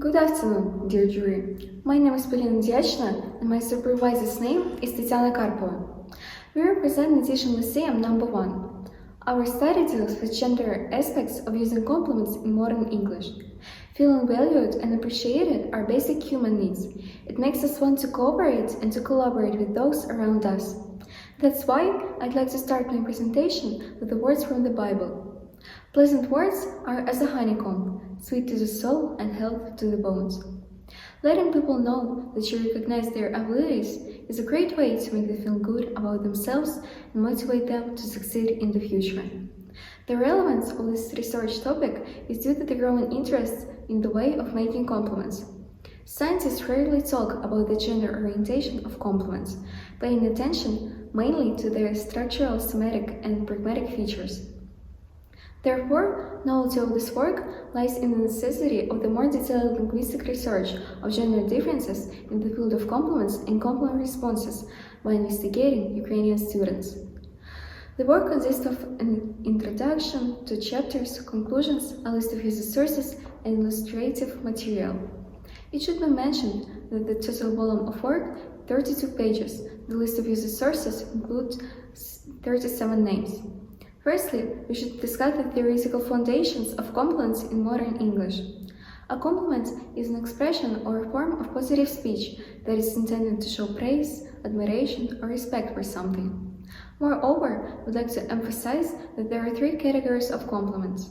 Good afternoon, dear jury. My name is Polina Dьячина, and my supervisor's name is Tatiana Karpova. We represent Netішin Lyceum number 1. Our study deals with gender aspects of using complements in modern English. Feeling valued and appreciated are basic human needs. It makes us want to cooperate and to collaborate with those around us. That's why I'd like to start my presentation with the words from the Bible. Pleasant words are as a honeycomb, sweet to the soul and health to the bones. Letting people know that you recognize their abilities is a great way to make them feel good about themselves and motivate them to succeed in the future. The relevance of this research topic is due to the growing interest in the way of making compliments. Scientists rarely talk about the gender orientation of compliments, paying attention mainly to their structural, semantic, and pragmatic features. Therefore, knowledge of this work lies in the necessity of the more detailed linguistic research of gender differences in the field of complements and complement responses by investigating Ukrainian students. The work consists of an introduction, 2 chapters, conclusions, a list of user sources, and illustrative material. It should be mentioned that the total volume of work, 32 pages. The list of user sources includes 37 names. Firstly, we should discuss the theoretical foundations of complements in modern English. A compliment is an expression or a form of positive speech that is intended to show praise, admiration, or respect for something. Moreover, we'd like to emphasize that there are 3 categories of compliments: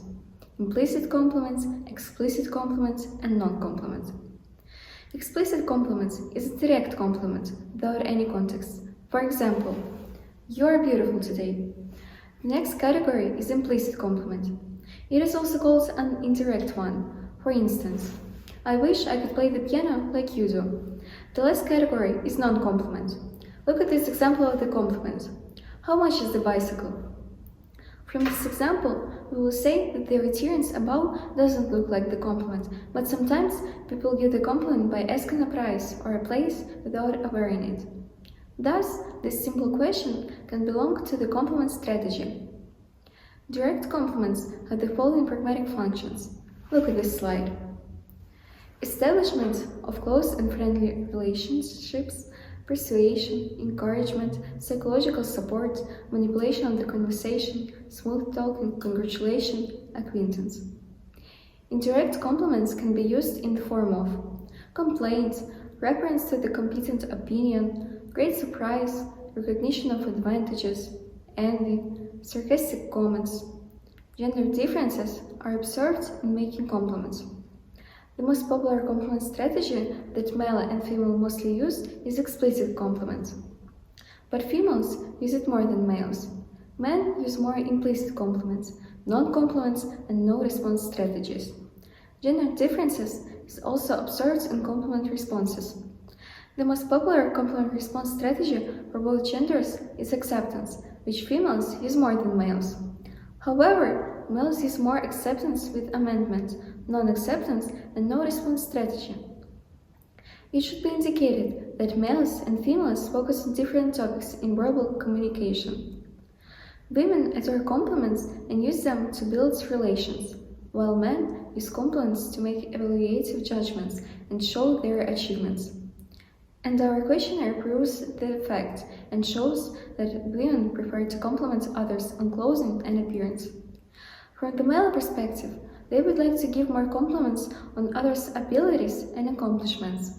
implicit compliments, explicit compliments, and non-compliments. Explicit compliments is a direct compliment without any context. For example, "You are beautiful today." The next category is implicit compliment. It is also called an indirect one. For instance, "I wish I could play the piano like you do." The last category is non-compliment. Look at this example of the compliment. "How much is the bicycle?" From this example, we will say that the appearance above doesn't look like the compliment, but sometimes people give the compliment by asking a price or a place without wearing it. Thus, this simple question can belong to the compliment strategy. Direct compliments have the following pragmatic functions. Look at this slide. Establishment of close and friendly relationships, persuasion, encouragement, psychological support, manipulation of the conversation, smooth talking, congratulation, acquaintance. Indirect compliments can be used in the form of complaint, reference to the competent opinion, great surprise, recognition of advantages, envy, sarcastic comments. Gender differences are observed in making compliments. The most popular compliment strategy that male and female mostly use is explicit compliments. But females use it more than males. Men use more implicit compliments, non-compliments, and no-response strategies. Gender differences is also observed in compliment responses. The most popular compliment response strategy for both genders is acceptance, which females use more than males. However, males use more acceptance with amendment, non-acceptance, and no-response strategy. It should be indicated that males and females focus on different topics in verbal communication. Women adore compliments and use them to build relations, while men use compliments to make evaluative judgments and show their achievements. And our questionnaire proves the fact and shows that women prefer to compliment others on clothing and appearance. From the male perspective, they would like to give more compliments on others' abilities and accomplishments.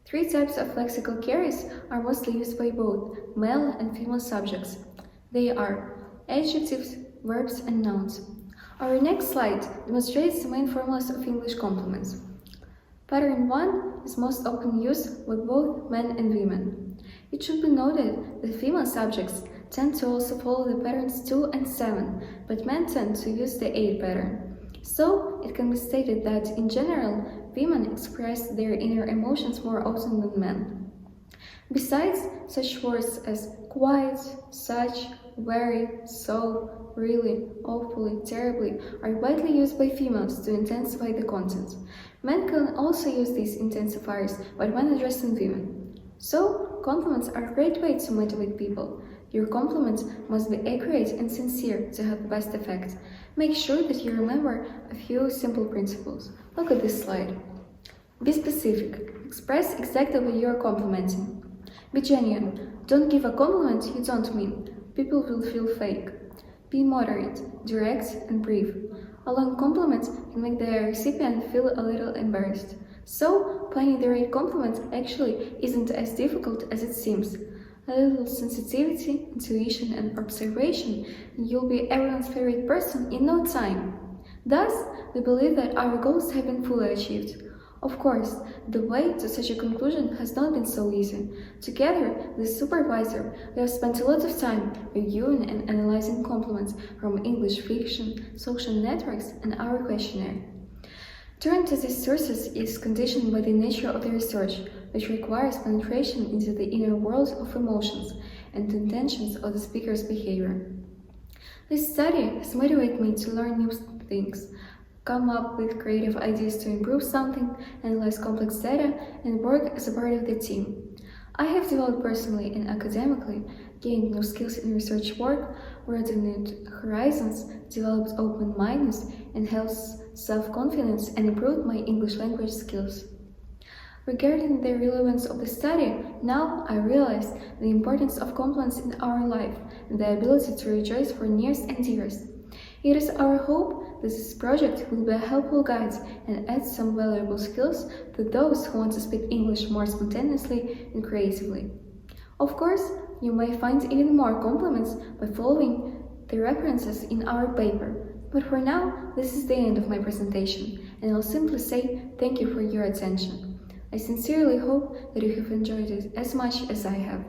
3 types of lexical carries are mostly used by both male and female subjects. They are adjectives, verbs, and nouns. Our next slide demonstrates the main formulas of English compliments. Pattern 1 is most often used with both men and women. It should be noted that female subjects tend to also follow the patterns 2 and 7, but men tend to use the 8 pattern. So, it can be stated that, in general, women express their inner emotions more often than men. Besides, such words as quite, such, very, so, really, awfully, terribly are widely used by females to intensify the content. Men can also use these intensifiers, but when addressing women. So, compliments are a great way to motivate people. Your compliments must be accurate and sincere to have the best effect. Make sure that you remember a few simple principles. Look at this slide. Be specific. Express exactly what you are complimenting. Be genuine. Don't give a compliment you don't mean. People will feel fake. Be moderate, direct, and brief. A long compliment can make the recipient feel a little embarrassed. So, planning the right compliment actually isn't as difficult as it seems. A little sensitivity, intuition, and observation, and you'll be everyone's favorite person in no time. Thus, we believe that our goals have been fully achieved. Of course, the way to such a conclusion has not been so easy. Together with the supervisor, we have spent a lot of time reviewing and analyzing compliments from English fiction, social networks, and our questionnaire. Turning to these sources is conditioned by the nature of the research, which requires penetration into the inner world of emotions and intentions of the speaker's behavior. This study has motivated me to learn new things, come up with creative ideas to improve something, analyze complex data, and work as a part of the team. I have developed personally and academically, gained new skills in research work, broadened horizons, developed open-mindedness, enhanced self-confidence, and improved my English language skills. Regarding the relevance of the study, now I realize the importance of compliments in our life and the ability to rejoice for years and years. It is our hope that this project will be a helpful guide and add some valuable skills to those who want to speak English more spontaneously and creatively. Of course, you may find even more compliments by following the references in our paper. But for now, this is the end of my presentation, and I'll simply say thank you for your attention. I sincerely hope that you have enjoyed it as much as I have.